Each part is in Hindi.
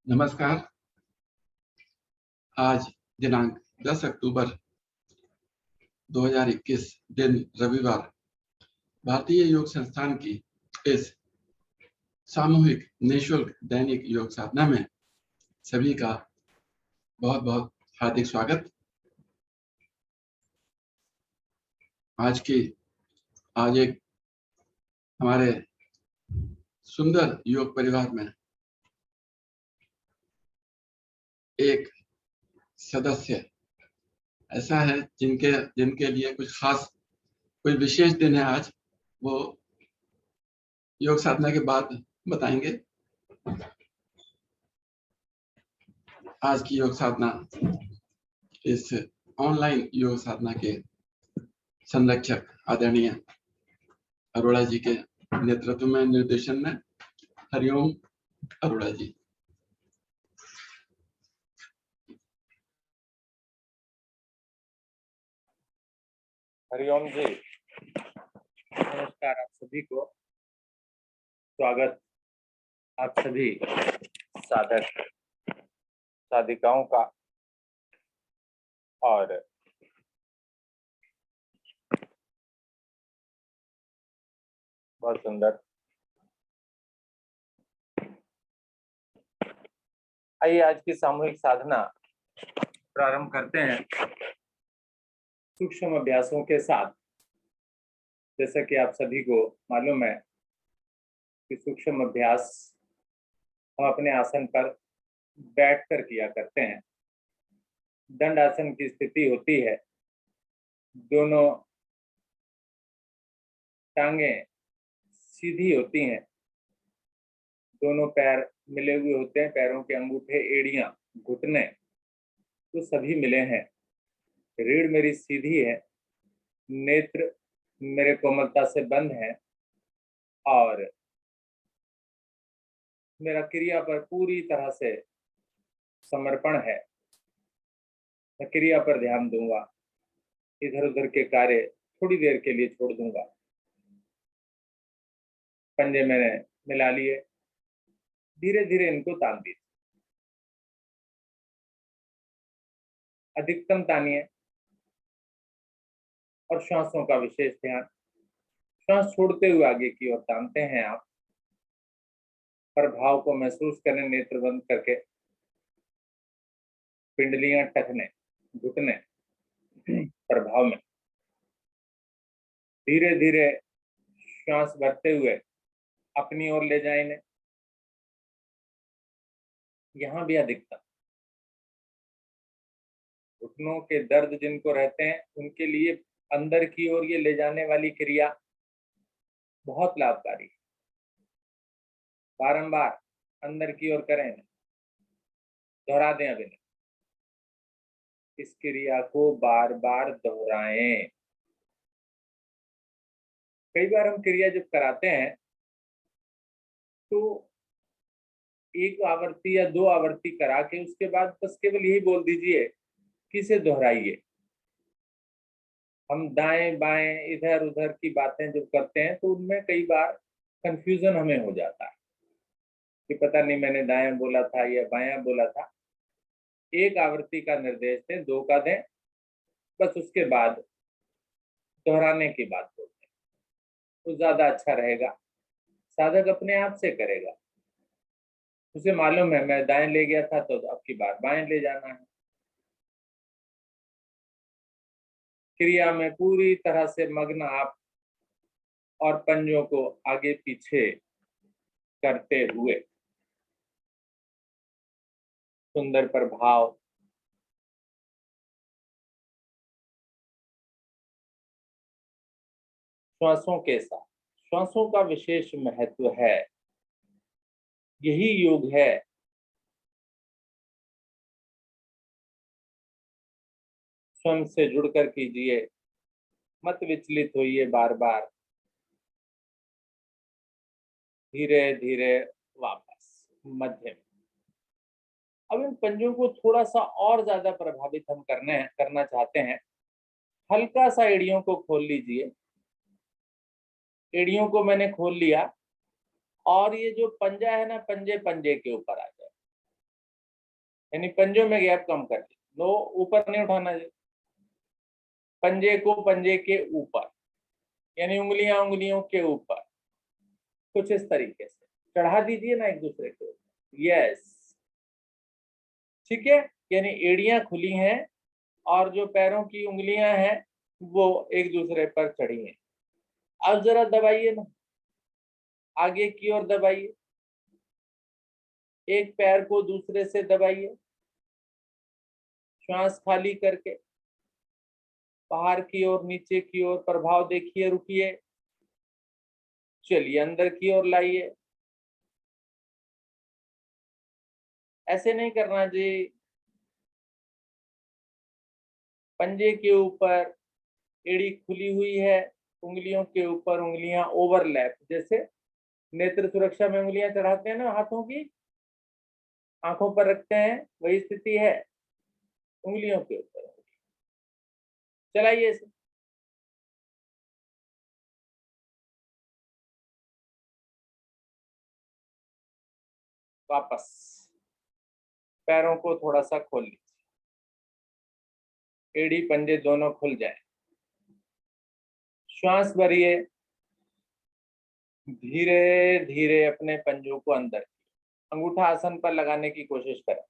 नमस्कार। आज दिनांक 10 अक्टूबर 2021 दिन रविवार भारतीय योग संस्थान की इस सामूहिक निःशुल्क दैनिक योग साधना में सभी का बहुत बहुत हार्दिक स्वागत। आज एक हमारे सुंदर योग परिवार में एक सदस्य ऐसा है जिनके लिए कोई विशेष दिन है। आज वो योग साधना के बाद बताएंगे। आज की योग साधना इस ऑनलाइन योग साधना के संरक्षक आदरणीय अरोड़ा जी के नेतृत्व में निर्देशन में। हरिओम अरोड़ा जी। हरिओम जी, नमस्कार आप सभी को। स्वागत आप सभी साधक साधिकाओं का। और बहुत सुंदर। आइए आज की सामूहिक साधना प्रारंभ करते हैं सूक्ष्म अभ्यासों के साथ। जैसा कि आप सभी को मालूम है कि सूक्ष्म अभ्यास हम अपने आसन पर बैठकर किया करते हैं। दंड आसन की स्थिति होती है, दोनों टांगें सीधी होती हैं, दोनों पैर मिले हुए होते हैं, पैरों के अंगूठे, एड़ियां, घुटने तो सभी मिले हैं। रीढ़ मेरी सीधी है, नेत्र मेरे कोमलता से बंद है और मेरा क्रिया पर पूरी तरह से समर्पण है। मैं क्रिया पर ध्यान दूंगा, इधर उधर के कार्य थोड़ी देर के लिए छोड़ दूंगा। पंजे मैंने मिला लिए, धीरे धीरे इनको तान दीजिए। अधिकतम तानिए और श्वासों का विशेष ध्यान। श्वास छोड़ते हुए आगे की ओर तानते हैं आप। प्रभाव को महसूस करें, नेत्र बंद करके। पिंडलियां टखने, घुटने प्रभाव में। धीरे धीरे श्वास भरते हुए अपनी ओर ले जाएं इन्हें। यहां भी अधिकतम। घुटनों के दर्द जिनको रहते हैं उनके लिए अंदर की ओर ये ले जाने वाली क्रिया बहुत लाभकारी है। बारंबार अंदर की ओर करें, दोहरा दें। अभी इस क्रिया को बार बार दोहराएं। कई बार हम क्रिया जब कराते हैं तो एक आवृत्ति या दो आवृत्ति करा के उसके बाद बस केवल यही बोल दीजिए कि इसे दोहराइए। हम दाएं बाएं इधर उधर की बातें जब करते हैं तो उनमें कई बार कंफ्यूजन हमें हो जाता है कि पता नहीं मैंने दाएं बोला था या बायां बोला था। एक आवृत्ति का निर्देश दें, दो का दें, बस उसके बाद दोहराने की बात बोलते हैं तो ज्यादा अच्छा रहेगा। साधक अपने आप से करेगा, उसे मालूम है मैं दाएं ले गया था तो अब की बार बाएं ले जाना है। क्रिया में पूरी तरह से मग्न आप और पंजों को आगे पीछे करते हुए सुंदर प्रभाव श्वासों के साथ। श्वासों का विशेष महत्व है, यही योग है। स्वयं से जुड़कर कीजिए, मत विचलित होइए। बार बार धीरे धीरे वापस मध्य में। अब इन पंजों को थोड़ा सा और ज्यादा प्रभावित हम करना चाहते हैं। हल्का सा एड़ियों को खोल लीजिए। एड़ियों को मैंने खोल लिया और ये जो पंजा है ना, पंजे पंजे के ऊपर आ जाए। यानी पंजों में गैप कम कर दी। नो, ऊपर नहीं उठाना जी, पंजे को पंजे के ऊपर, यानी उंगलियां उंगलियों के ऊपर, कुछ इस तरीके से चढ़ा दीजिए ना एक दूसरे के ऊपर। यस, ठीक है, यानी एड़ियां खुली हैं और जो पैरों की उंगलियां हैं वो एक दूसरे पर चढ़ी हैं। अब जरा दबाइए ना, आगे की ओर दबाइए, एक पैर को दूसरे से दबाइए, श्वास खाली करके बाहर की ओर, नीचे की ओर, प्रभाव देखिए, रुकिए, चलिए अंदर की ओर लाइए। ऐसे नहीं करना जी, पंजे के ऊपर एड़ी खुली हुई है, उंगलियों के ऊपर उंगलियां ओवरलैप, जैसे नेत्र सुरक्षा में उंगलियां चढ़ाते हैं ना हाथों की, आंखों पर रखते हैं, वही स्थिति है, उंगलियों के ऊपर। चलाइए इसे, वापस पैरों को थोड़ा सा खोल लीजिए, एड़ी पंजे दोनों खुल जाए, श्वास भरिए, धीरे धीरे अपने पंजों को अंदर, अंगूठा आसन पर लगाने की कोशिश करें,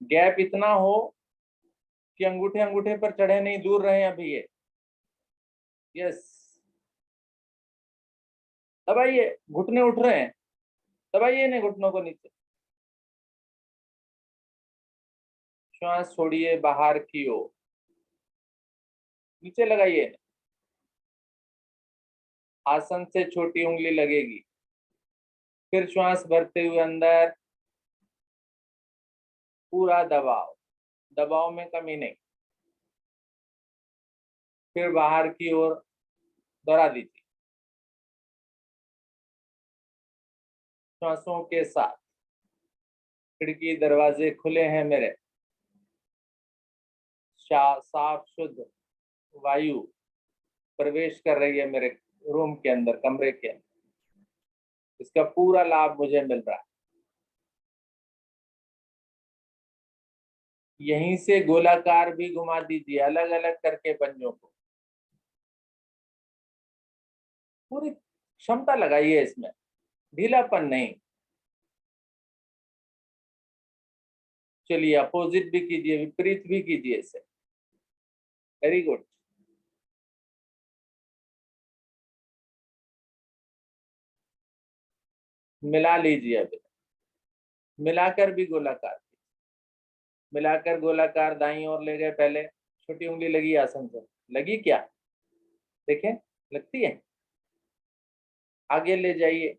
गैप इतना हो कि अंगूठे अंगूठे पर चढ़े नहीं, दूर रहे अभी ये। यस, दबाइए, घुटने उठ रहे हैं, दबाइए ने घुटनों को नीचे, श्वास छोड़िए बाहर की ओर, नीचे लगाइए, आसन से छोटी उंगली लगेगी, फिर श्वास भरते हुए अंदर, पूरा दबाव, दबाव में कमी नहीं, फिर बाहर की ओर दोहरा दीजिए, श्वासों के साथ खिड़की दरवाजे खुले हैं मेरे, साफ शुद्ध वायु प्रवेश कर रही है मेरे रूम के अंदर, कमरे के अंदर, इसका पूरा लाभ मुझे मिल रहा है। यहीं से गोलाकार भी घुमा दीजिए, अलग अलग करके पंजों को, पूरी क्षमता लगाइए इसमें, ढीलापन नहीं। चलिए अपोजिट भी कीजिए, विपरीत भी कीजिए इसे, वेरी गुड। मिला लीजिए, अभी मिलाकर भी गोलाकार, मिलाकर गोलाकार दाईं ओर ले गए, पहले छोटी उंगली लगी आसन से, लगी क्या, देखें, लगती है, आगे ले जाइए,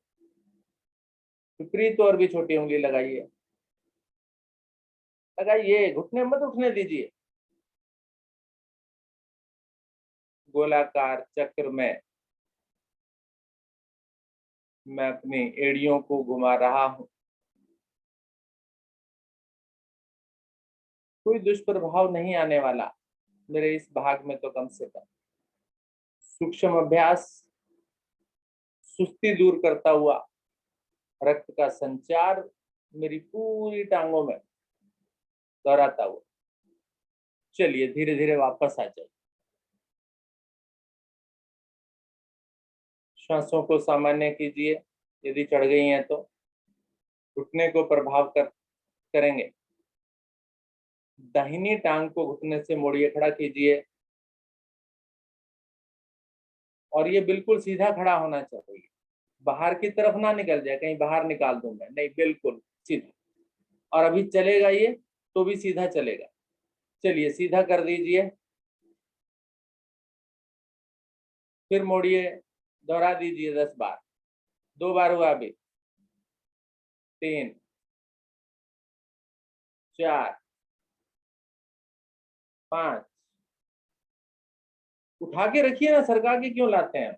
विपरीत और भी छोटी उंगली लगाइए, लगाइए, घुटने मत उठने दीजिए, गोलाकार चक्र में मैं अपनी एड़ियों को घुमा रहा हूं, कोई दुष्प्रभाव नहीं आने वाला मेरे इस भाग में, तो कम से कम सूक्ष्म अभ्यास, सुस्ती दूर करता हुआ, रक्त का संचार मेरी पूरी टांगों में दोहराता हुआ। चलिए धीरे धीरे वापस आ जाइए, श्वासों को सामान्य कीजिए, यदि चढ़ गई हैं तो घुटने को करेंगे, दाहिनी टांग को घुटने से मोड़िए, खड़ा कीजिए, और ये बिल्कुल सीधा खड़ा होना चाहिए, बाहर की तरफ ना निकल जाए, कहीं बाहर निकाल दूं मैं, नहीं, बिल्कुल सीधा, और अभी चलेगा ये तो भी सीधा चलेगा। चलिए सीधा कर दीजिए, फिर मोड़िए, दोहरा दीजिए 10 बार, 2 बार हुआ अभी, 3, 4, 5, उठा के रखिए ना, सरका के क्यों लाते हैं,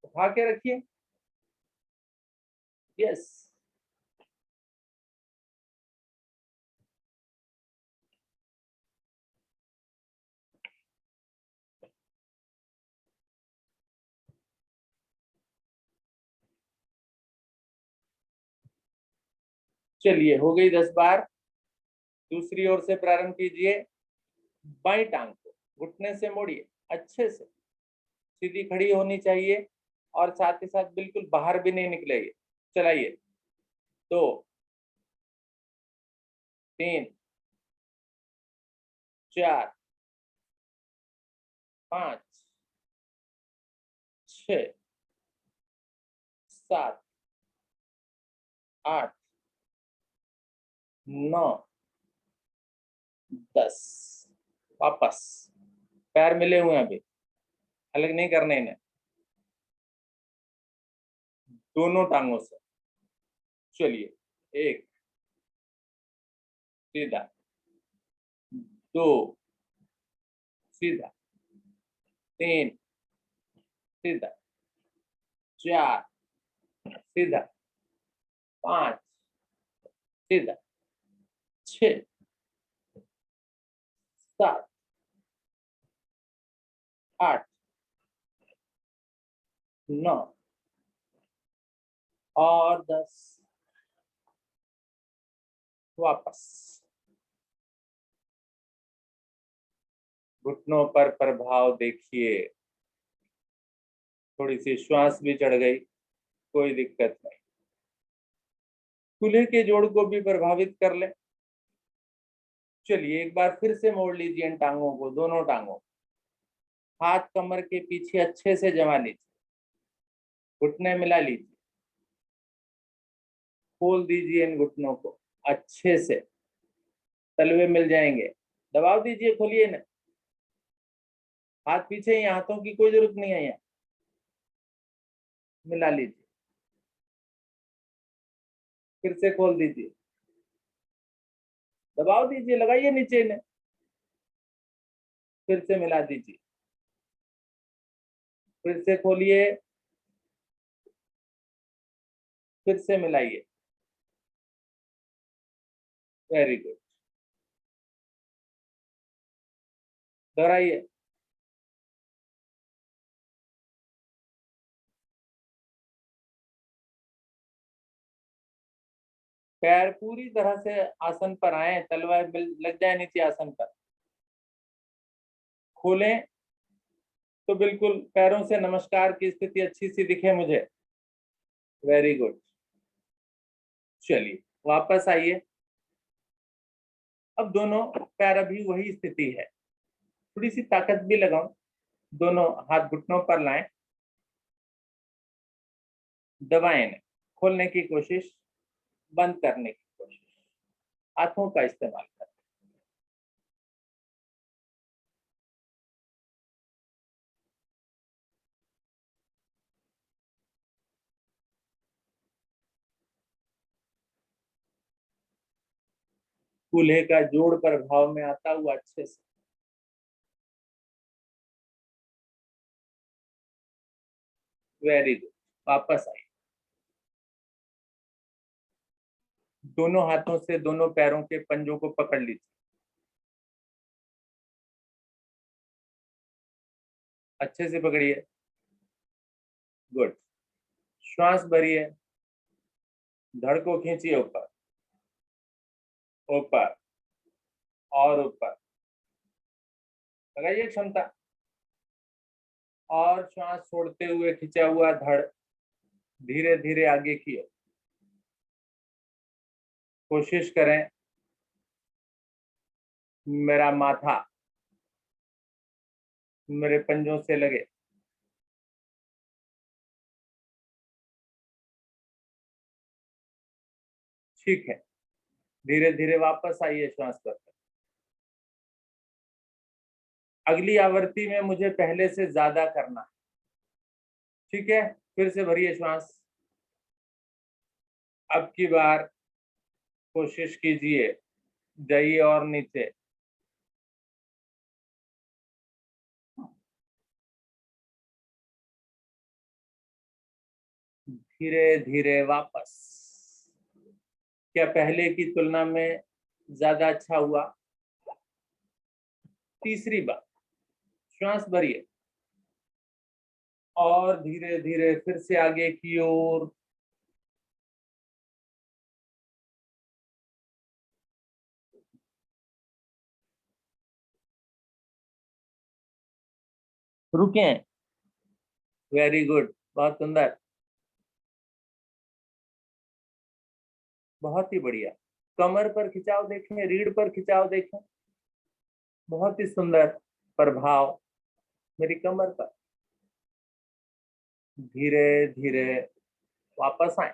उठा के रखिए, यस, चलिए हो गई 10 बार, दूसरी ओर से प्रारंभ कीजिए। बाई टांग को घुटने से मोड़िए, अच्छे से सीधी खड़ी होनी चाहिए और साथ ही साथ बिल्कुल बाहर भी नहीं निकलेगी। चलाइए, 2, 3, 4, 5, 6, 7, 8, 9, 10। वापस, पैर मिले हुए हैं, अभी अलग नहीं करने इन्हें, दोनों टांगों से। चलिए, 1 सीधा, 2 सीधा, 3 सीधा, 4 सीधा, 5 सीधा, 6 7 8 9 और 10। वापस, घुटनों पर प्रभाव देखिए, थोड़ी सी श्वास भी चढ़ गई, कोई दिक्कत नहीं। कूल्हे के जोड़ को भी प्रभावित कर ले। चलिए, एक बार फिर से मोड़ लीजिए इन टांगों को, दोनों टांगों। हाथ कमर के पीछे अच्छे से जमा लीजिए, घुटने मिला लीजिए, खोल दीजिए इन घुटनों को अच्छे से, तलवे मिल जाएंगे। दबाव दीजिए, खोलिए ना, हाथ पीछे ही, हाथों की कोई जरूरत नहीं है यहाँ। मिला लीजिए, फिर से खोल दीजिए, दबाव दीजिए, लगाइए नीचे इन्हें, फिर से मिला दीजिए, फिर से खोलिए, फिर से मिलाइए। Very good, दोहराइए। पैर पूरी तरह से आसन पर आए, तलवा लग जाए नीचे आसन पर। खोलें तो बिल्कुल पैरों से नमस्कार की स्थिति अच्छी सी दिखे मुझे। Very good. चलिए, वापस आइए। अब दोनों पैर, अभी वही स्थिति है, थोड़ी सी ताकत भी लगाओ। दोनों हाथ घुटनों पर लाएं, दबाएं इन्हें, खोलने की कोशिश, बंद करने की कोशिश, हाथों का इस्तेमाल करें। कूल्हे का जोड़ प्रभाव में आता हुआ अच्छे से। वेरी गुड, वापस आइए। दोनों हाथों से दोनों पैरों के पंजों को पकड़ लीजिए, अच्छे से पकड़िए। गुड, श्वास भरिए, धड़ को खींचिए ऊपर, ऊपर और ऊपर, लगाइए क्षमता, और श्वास छोड़ते हुए खींचा हुआ धड़ धीरे धीरे आगे की ओर। कोशिश करें मेरा माथा मेरे पंजों से लगे। ठीक है, धीरे धीरे वापस आइए श्वास पर। अगली आवृत्ति में मुझे पहले से ज्यादा करना है, ठीक है? फिर से भरिए श्वास। अब की बार कोशिश कीजिए, जाइए और नीचे। धीरे धीरे वापस। क्या पहले की तुलना में ज्यादा अच्छा हुआ? तीसरी बार श्वास भरिए और धीरे धीरे फिर से आगे की ओर। रुके, वेरी गुड, बहुत सुंदर, बहुत ही बढ़िया। कमर पर खिंचाव देखें, रीढ़ पर खिंचाव देखें, बहुत ही सुंदर प्रभाव मेरी कमर पर। धीरे धीरे वापस आए,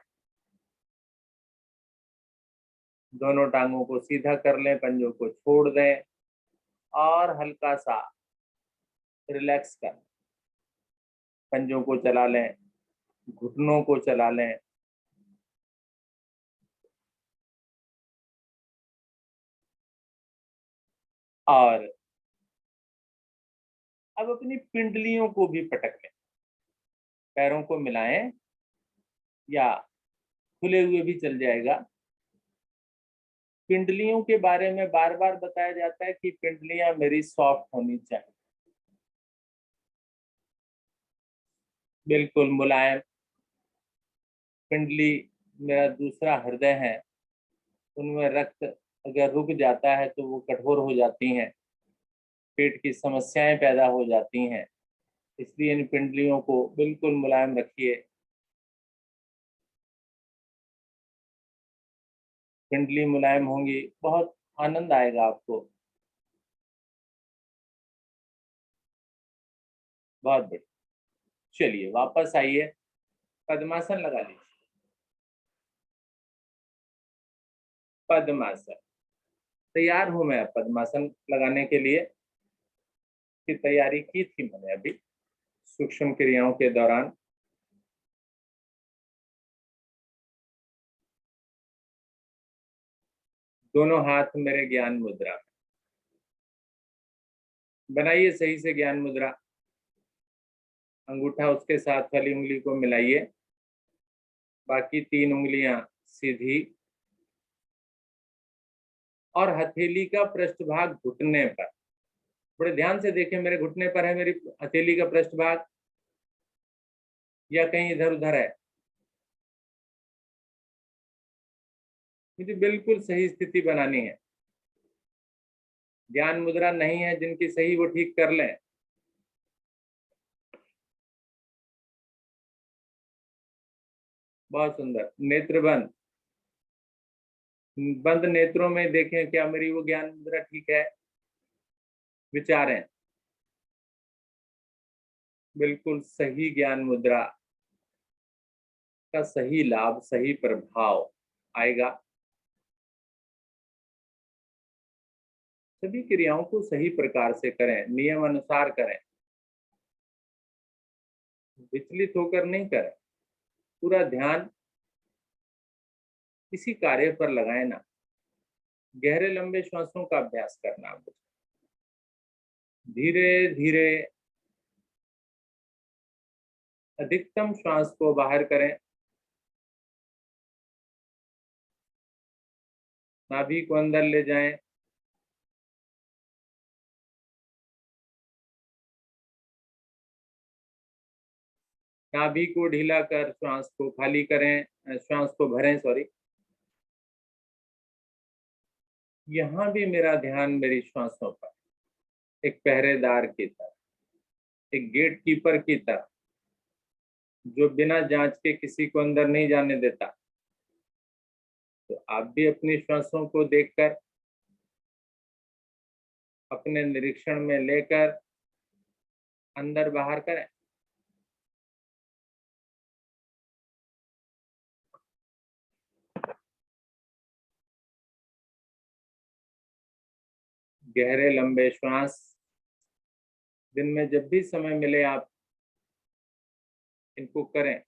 दोनों टांगों को सीधा कर लें, पंजों को छोड़ दें और हल्का सा रिलैक्स कर, पंजों को चला लें, घुटनों को चला लें, और अब अपनी पिंडलियों को भी पटक लें, पैरों को मिलाएं या खुले हुए भी चल जाएगा। पिंडलियों के बारे में बार बार बताया जाता है कि पिंडलियां मेरी सॉफ्ट होनी चाहिए, बिल्कुल मुलायम। पिंडली मेरा दूसरा हृदय है, उनमें रक्त अगर रुक जाता है तो वो कठोर हो जाती हैं, पेट की समस्याएं पैदा हो जाती हैं, इसलिए इन पिंडलियों को बिल्कुल मुलायम रखिए। पिंडली मुलायम होंगी, बहुत आनंद आएगा आपको। बहुत बढ़िया, चलिए वापस आइए, पद्मासन लगा लीजिए। पद्मासन, तैयार हूं मैं पद्मासन लगाने के लिए, की तैयारी की थी मैंने अभी सूक्ष्म क्रियाओं के दौरान। दोनों हाथ मेरे ज्ञान मुद्रा में, बनाइए सही से ज्ञान मुद्रा। अंगूठा उसके साथ वाली उंगली को मिलाइए, बाकी 3 उंगलियां सीधी, और हथेली का पृष्ठभाग घुटने पर। बड़े ध्यान से देखें, मेरे घुटने पर है मेरी हथेली का पृष्ठभाग या कहीं इधर उधर है? मुझे बिल्कुल सही स्थिति बनानी है। ध्यान मुद्रा नहीं है जिनकी सही, वो ठीक कर लें। बहुत सुंदर, नेत्र बंद, बंद नेत्रों में देखें क्या मेरी वो ज्ञान मुद्रा ठीक है, विचारें। बिल्कुल सही ज्ञान मुद्रा का सही लाभ, सही प्रभाव आएगा। सभी क्रियाओं को सही प्रकार से करें, नियम अनुसार करें, विचलित होकर नहीं करें। पूरा ध्यान इसी कार्य पर लगाए ना। गहरे लंबे श्वासों का अभ्यास करना, धीरे धीरे अधिकतम श्वास को बाहर करें, नाभि को अंदर ले जाएं, नाभि को ढीला कर श्वास को खाली करें, श्वास को भरें, सॉरी। यहां भी मेरा ध्यान मेरी श्वासों पर, एक पहरेदार की तरह, एक गेट कीपर की तरह, जो बिना जांच के किसी को अंदर नहीं जाने देता। तो आप भी अपनी श्वासों को देखकर, अपने निरीक्षण में लेकर अंदर बाहर करें। गहरे लंबे श्वास दिन में जब भी समय मिले आप इनको करें।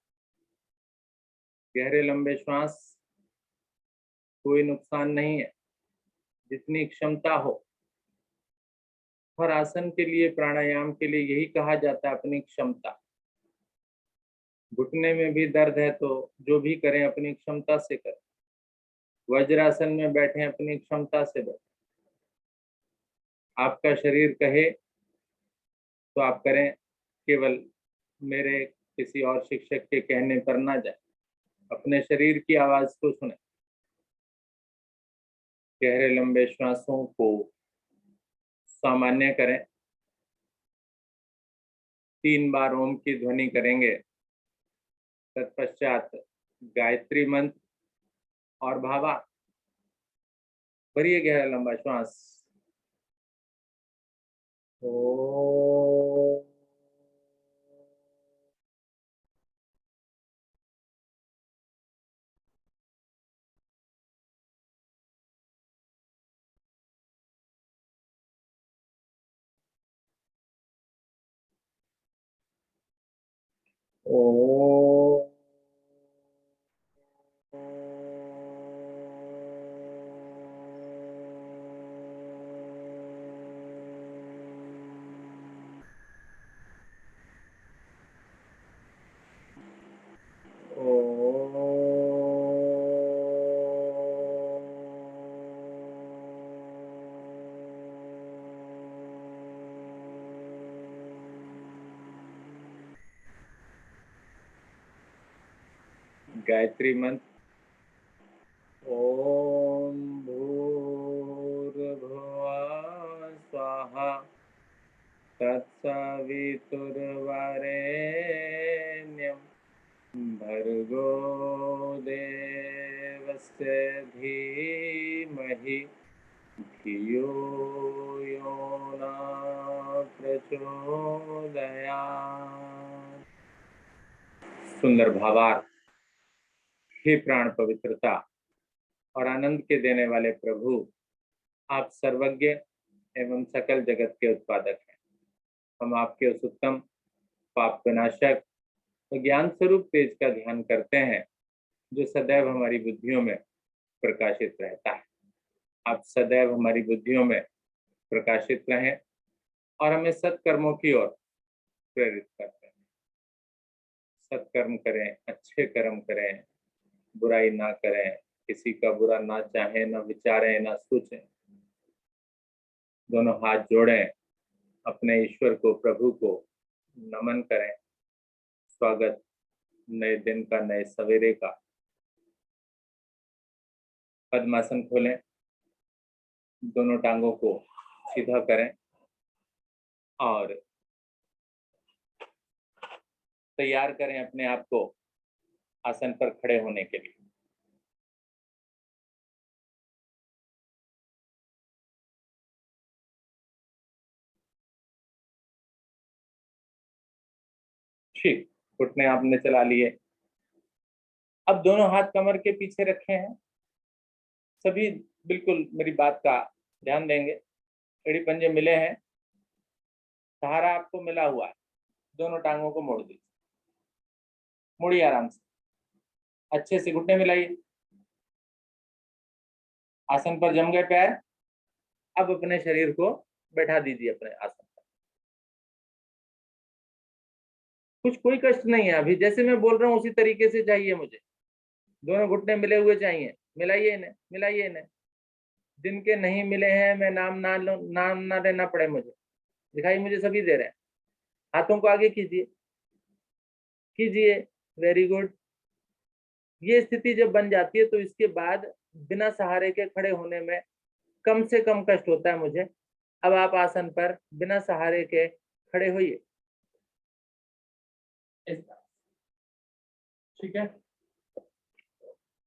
गहरे लंबे श्वास, कोई नुकसान नहीं है, जितनी क्षमता हो। हर आसन के लिए, प्राणायाम के लिए यही कहा जाता है, अपनी क्षमता। घुटने में भी दर्द है तो जो भी करें अपनी क्षमता से करें। वज्रासन में बैठे अपनी क्षमता से बैठे। आपका शरीर कहे तो आप करें, केवल मेरे किसी और शिक्षक के कहने पर ना जाए, अपने शरीर की आवाज को सुने। गहरे लंबे श्वासों को सामान्य करें, 3 बार ओम की ध्वनि करेंगे। तत्पश्चात गायत्री मंत्र और भावा। भरिए गहरा लंबा श्वास। ओ ओ गायत्री मंत्र। ओम भूर्भुवः स्वाहा तत्सवितुर्वरेण्यं भर्गो देवस्य धीमहि धियो यो न प्रचोदयात्। सुंदर भावार्थ। हे प्राण पवित्रता और आनंद के देने वाले प्रभु, आप सर्वज्ञ एवं सकल जगत के उत्पादक हैं। हम आपके उस उत्तम पाप विनाशक और ज्ञान स्वरूप तेज का ध्यान करते हैं जो सदैव हमारी बुद्धियों में प्रकाशित रहता है। आप सदैव हमारी बुद्धियों में प्रकाशित रहें और हमें सत्कर्मों की ओर प्रेरित करते हैं। सत्कर्म करें, अच्छे कर्म करें, बुराई ना करें, किसी का बुरा ना चाहें, ना विचारें, ना सोचें। दोनों हाथ जोड़ें, अपने ईश्वर को, प्रभु को नमन करें। स्वागत नए दिन का, नए सवेरे का। पद्मासन खोलें, दोनों टांगों को सीधा करें और तैयार करें अपने आप को आसन पर खड़े होने के लिए। ठीक, घुटने आपने चला लिए। अब दोनों हाथ कमर के पीछे रखे हैं। सभी बिल्कुल मेरी बात का ध्यान देंगे। एड़ी पंजे मिले हैं, सहारा आपको मिला हुआ है। दोनों टांगों को मोड़ दीजिए, मुड़िए आराम से, अच्छे से घुटने मिलाइए। आसन पर जम गए पैर। अब अपने शरीर को बैठा दीजिए अपने आसन पर। कोई कष्ट नहीं है। अभी जैसे मैं बोल रहा हूँ उसी तरीके से चाहिए मुझे। दोनों घुटने मिले हुए चाहिए। मिलाइए इन्हें, मिलाइए इन्हें। दिन के नहीं मिले हैं, मैं नाम ना लेना पड़े मुझे। दिखाई मुझे सभी दे रहे हैं। हाथों को आगे कीजिए, कीजिए। Very good. ये स्थिति जब बन जाती है तो इसके बाद बिना सहारे के खड़े होने में कम से कम कष्ट होता है मुझे। अब आप आसन पर बिना सहारे के खड़े होइए। ठीक है,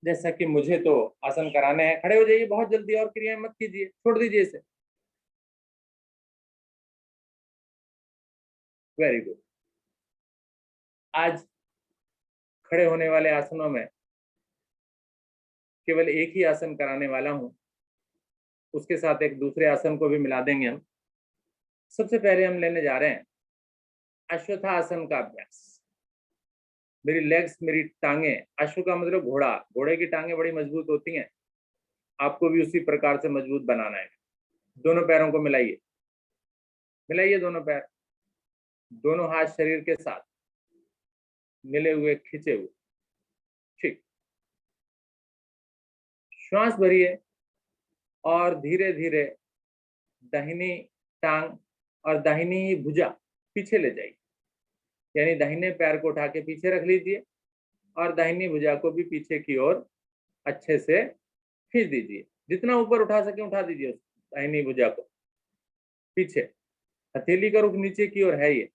जैसा कि मुझे तो आसन कराने हैं। खड़े हो जाइए बहुत जल्दी, और क्रियाएं मत कीजिए, छोड़ दीजिए इसे। Very good. आज खड़े होने वाले आसनों में केवल एक ही आसन कराने वाला हूं, उसके साथ एक दूसरे आसन को भी मिला देंगे हम। सबसे पहले हम लेने जा रहे हैं अश्वत्थासन का अभ्यास। मेरी लेग्स, मेरी टांगे, अश्व का मतलब घोड़ा, घोड़े की टांगे बड़ी मजबूत होती हैं। आपको भी उसी प्रकार से मजबूत बनाना है। दोनों पैरों को मिलाइए, मिलाइए दोनों पैर। दोनों हाथ शरीर के साथ मिले हुए, खींचे हुए। ठीक, श्वास भरिए और धीरे धीरे दाहिनी टांग और दाहिनी भुजा पीछे ले जाइए। यानी दाहिने पैर को उठा के पीछे रख लीजिए और दाहिनी भुजा को भी पीछे की ओर अच्छे से खींच दीजिए। जितना ऊपर उठा सके उठा दीजिए उस दाहिनी भुजा को पीछे। हथेली का रुख नीचे की ओर है ये।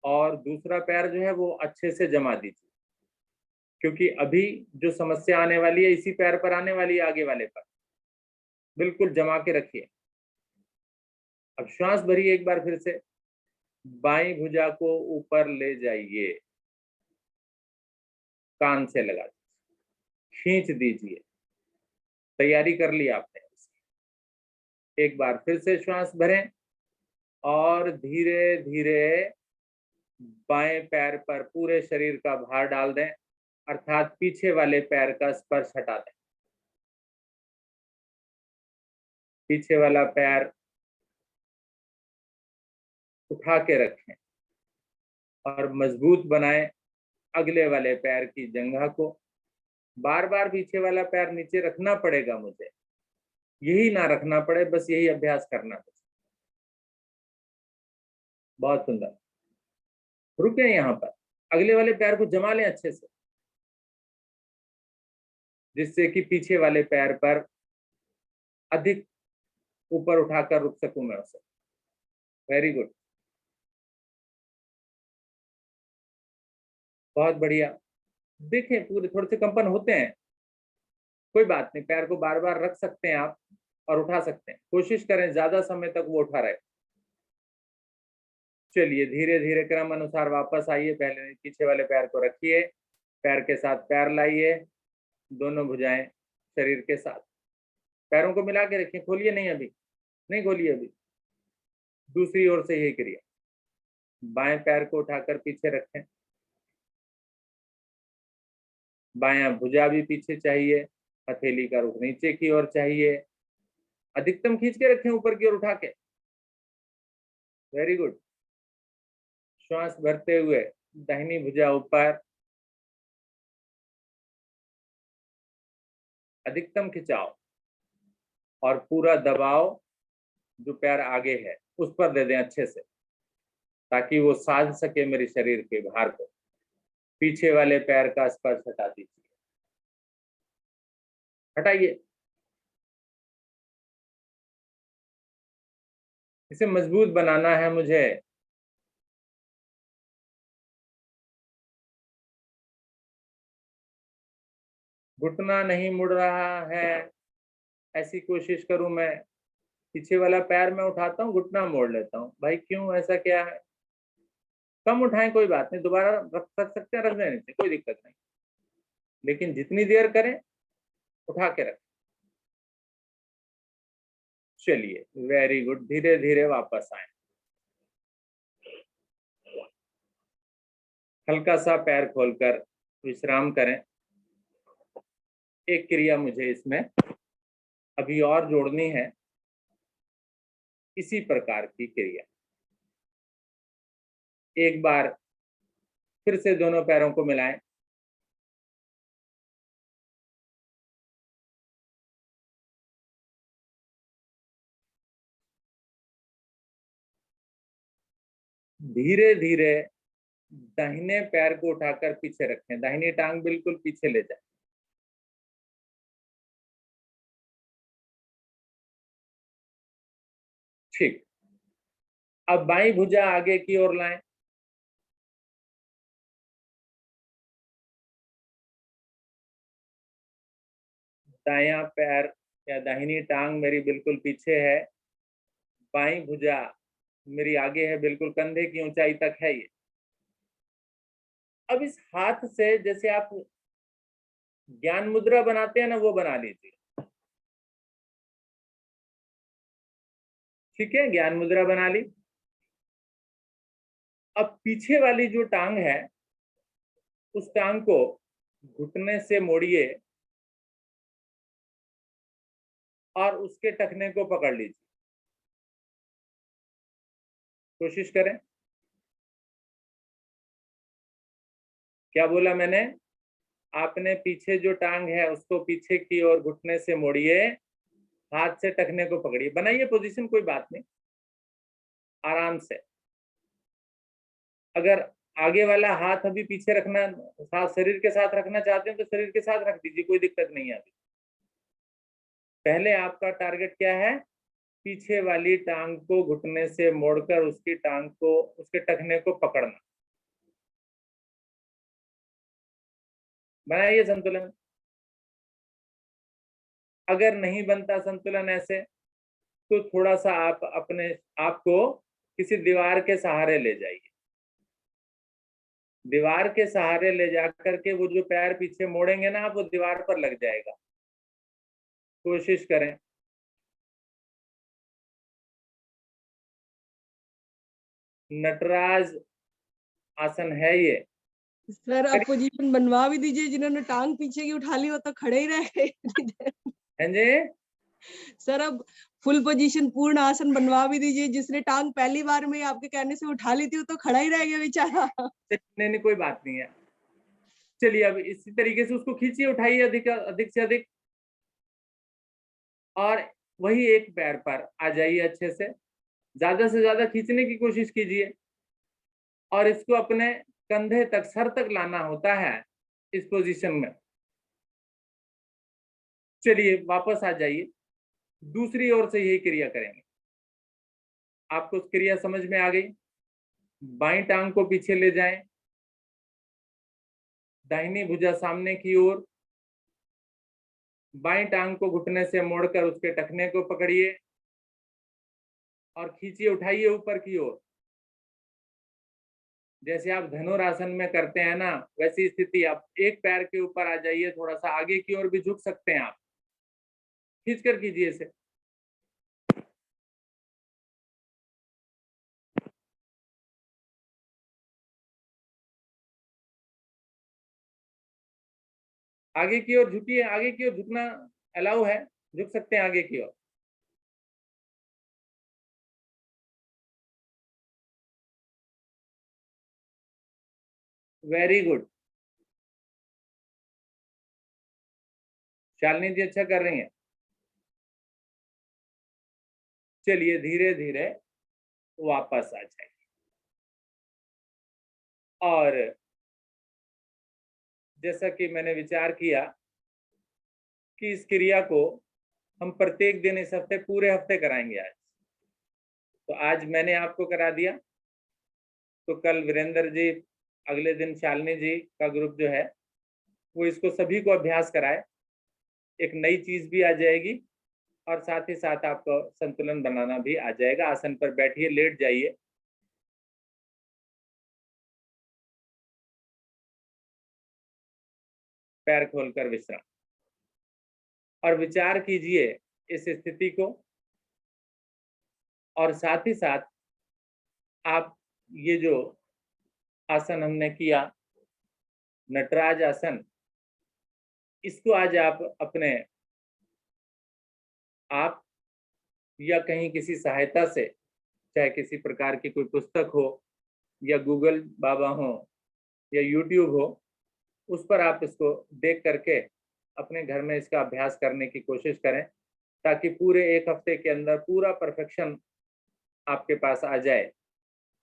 और दूसरा पैर जो है वो अच्छे से जमा दीजिए, क्योंकि अभी जो समस्या आने वाली है इसी पैर पर आने वाली है, आगे वाले पर। बिल्कुल जमा के रखिए। अब श्वास भरिए एक बार फिर से, बाईं भुजा को ऊपर ले जाइए, कान से लगा दीजिए, खींच दीजिए। तैयारी कर ली आपने। एक बार फिर से श्वास भरें और धीरे धीरे बाएं पैर पर पूरे शरीर का भार डाल दें, अर्थात पीछे वाले पैर का स्पर्श हटा दें। पीछे वाला पैर उठा के रखें और मजबूत बनाएं अगले वाले पैर की जंघा को। बार बार पीछे वाला पैर नीचे रखना पड़ेगा मुझे, यही ना रखना पड़े, बस यही अभ्यास करना। बहुत सुंदर। रुके यहाँ पर, अगले वाले पैर को जमा लें अच्छे से, जिससे कि पीछे वाले पैर पर अधिक ऊपर उठाकर रुक सकूं मैं उसे। वेरी गुड, बहुत बढ़िया। देखें पूरे थोड़े से कंपन होते हैं, कोई बात नहीं, पैर को बार बार रख सकते हैं आप और उठा सकते हैं। कोशिश करें ज्यादा समय तक वो उठा रहे। चलिए धीरे धीरे क्रम अनुसार वापस आइए। पहले पीछे वाले पैर को रखिए, पैर के साथ पैर लाइए, दोनों भुजाएं शरीर के साथ, पैरों को मिला के रखिए, खोलिए नहीं, अभी नहीं खोलिए। अभी दूसरी ओर से यही क्रिया, बाएं पैर को उठाकर पीछे रखें, बायां भुजा भी पीछे चाहिए, हथेली का रुख नीचे की ओर चाहिए, अधिकतम खींच के रखें ऊपर की ओर उठा के। Very good. श्वास भरते हुए दाहिनी भुजा ऊपर, अधिकतम खिंचाव और पूरा दबाव जो पैर आगे है उस पर दे दें अच्छे से, ताकि वो साध सके मेरे शरीर के भार को। पीछे वाले पैर का स्पर्श हटा दीजिए, हटाइए। इसे मजबूत बनाना है मुझे। घुटना नहीं मुड़ रहा है, ऐसी कोशिश करूं मैं। पीछे वाला पैर मैं उठाता हूँ, घुटना मोड़ लेता हूँ। भाई क्यों, ऐसा क्या है? कम उठाएं, कोई बात नहीं, दोबारा रख सकते हैं, रख देने से कोई दिक्कत नहीं, लेकिन जितनी देर करें उठा के रखें। चलिए वेरी गुड, धीरे धीरे वापस आए। हल्का सा पैर खोलकर विश्राम करें। एक क्रिया मुझे इसमें अभी और जोड़नी है, इसी प्रकार की क्रिया। एक बार फिर से दोनों पैरों को मिलाएं, धीरे धीरे दाहिने पैर को उठाकर पीछे रखें, दाहिनी टांग बिल्कुल पीछे ले जाए। ठीक, अब बाईं भुजा आगे की ओर लाएं, दायां पैर या दाहिनी टांग मेरी बिल्कुल पीछे है, बाईं भुजा मेरी आगे है, बिल्कुल कंधे की ऊंचाई तक है ये। अब इस हाथ से जैसे आप ज्ञान मुद्रा बनाते हैं ना, वो बना लीजिए। ठीक है, ज्ञान मुद्रा बना ली। अब पीछे वाली जो टांग है उस टांग को घुटने से मोड़िए और उसके टखने को पकड़ लीजिए। कोशिश करें। क्या बोला मैंने? आपने पीछे जो टांग है उसको पीछे की ओर घुटने से मोड़िए, हाथ से टखने को पकड़िए, बनाइए पोजीशन, कोई बात नहीं, आराम से। अगर आगे वाला हाथ अभी पीछे रखना, साथ शरीर के साथ रखना चाहते हैं तो शरीर के साथ रख दीजिए, कोई दिक्कत नहीं है। अभी पहले आपका टारगेट क्या है? पीछे वाली टांग को घुटने से मोड़कर उसकी टांग को, उसके टखने को पकड़ना। बनाइए संतुलन। अगर नहीं बनता संतुलन ऐसे, तो थोड़ा सा आप अपने आप को किसी दीवार के सहारे ले जाइए। दीवार के सहारे ले जाकर के वो जो पैर पीछे मोड़ेंगे ना, आप वो दीवार पर लग जाएगा। कोशिश करें। नटराज आसन है ये। सर अब पोजीशन बनवा भी दीजिए, जिन्होंने टांग पीछे की उठा ली वो तो खड़े ही रह गए। हैं जी? सर अब फुल पोजीशन पूर्ण आसन बनवा भी दीजिए, जिसने टांग पहली बार में आपके कहने से उठा ली थी वो तो खड़ा ही रह गया बेचारा। नहीं नहीं, कोई बात नहीं है। चलिए अब इसी तरीके से उसको खींचिए, उठाइए अधिक अधिक से अधिक, और वही एक पैर पर आ जाइए अच्छे से ज्यादा खींचने की कोशिश कीजिए, और इसको अपने कंधे तक, सर तक लाना होता है इस पोजीशन में। चलिए वापस आ जाइए, दूसरी ओर से यही क्रिया करेंगे। आपको क्रिया समझ में आ गई? बाईं टांग को पीछे ले जाएं, दाहिनी भुजा सामने की ओर, बाईं टांग को घुटने से मोड़कर उसके टखने को पकड़िए और खींचिए, उठाइए ऊपर की ओर। जैसे आप धनुरासन में करते हैं ना, वैसी स्थिति। आप एक पैर के ऊपर आ जाइए, थोड़ा सा आगे की ओर भी झुक सकते हैं आप, खींच कर कीजिए इसे। आगे की ओर झुकिए, आगे की ओर झुकना अलाउ है, झुक सकते हैं आगे की ओर। वेरी गुड, शालिनी जी अच्छा कर रही हैं। चलिए धीरे धीरे वापस आ जाइए, और जैसा कि मैंने विचार किया कि इस क्रिया को हम प्रत्येक दिन इस हफ्ते, पूरे हफ्ते कराएंगे आज। तो आज मैंने आपको करा दिया, तो कल वीरेंद्र जी, अगले दिन शालिनी जी का ग्रुप जो है वो इसको सभी को अभ्यास कराए। एक नई चीज भी आ जाएगी, और साथ ही साथ आपको संतुलन बनाना भी आ जाएगा। आसन पर बैठिए, लेट जाइए, पैर खोलकर विश्राम, और विचार कीजिए इस स्थिति को। और साथ ही साथ आप ये जो आसन हमने किया, नटराज आसन, इसको आज आप अपने आप या कहीं किसी सहायता से, चाहे किसी प्रकार की कोई पुस्तक हो, या गूगल बाबा हो, या यूट्यूब हो, उस पर आप इसको देख करके अपने घर में इसका अभ्यास करने की कोशिश करें, ताकि पूरे एक हफ्ते के अंदर पूरा परफेक्शन आपके पास आ जाए।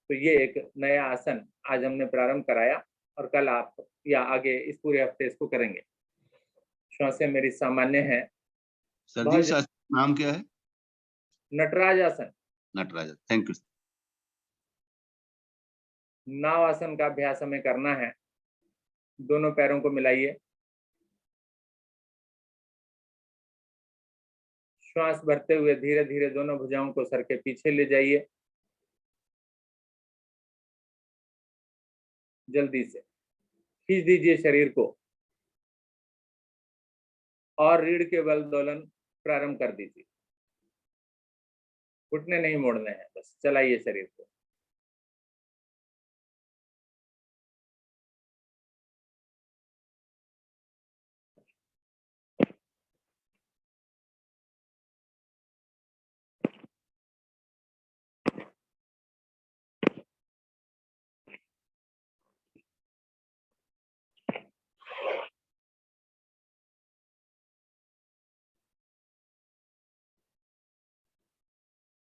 तो ये एक नया आसन आज हमने प्रारंभ कराया, और कल आप या आगे इस पूरे हफ्ते इसको करेंगे। श्वासें मेरी सामान्य है। सर बहुत जी शास्त्री नाम क्या है? नटराज आसन। Nataraj, thank you. नाव आसन का अभ्यास हमें करना है। दोनों पैरों को मिलाइए, श्वास भरते हुए धीरे धीरे दोनों भुजाओं को सर के पीछे ले जाइए, जल्दी से खींच दीजिए शरीर को, और रीढ़ के बल दोलन प्रारंभ कर दीजिए। घुटने नहीं मोड़ने हैं, बस चलाइए शरीर को।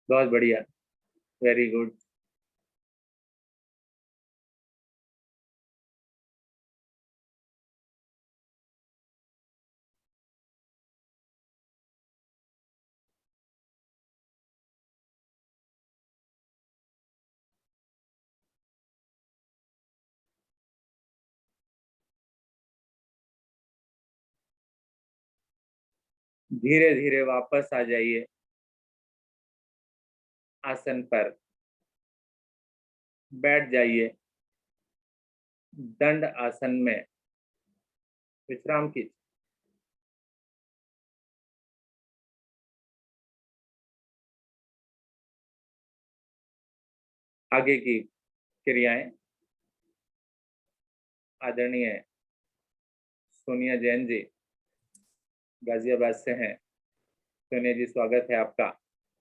बहुत बढ़िया, वेरी गुड। धीरे धीरे वापस आ जाइए आसन पर, बैठ जाइए दंड आसन में, विश्राम कीजिए। आगे की क्रियाएं आदरणीय सोनिया जैन जी गाजियाबाद से हैं। सोनिया जी, स्वागत है आपका।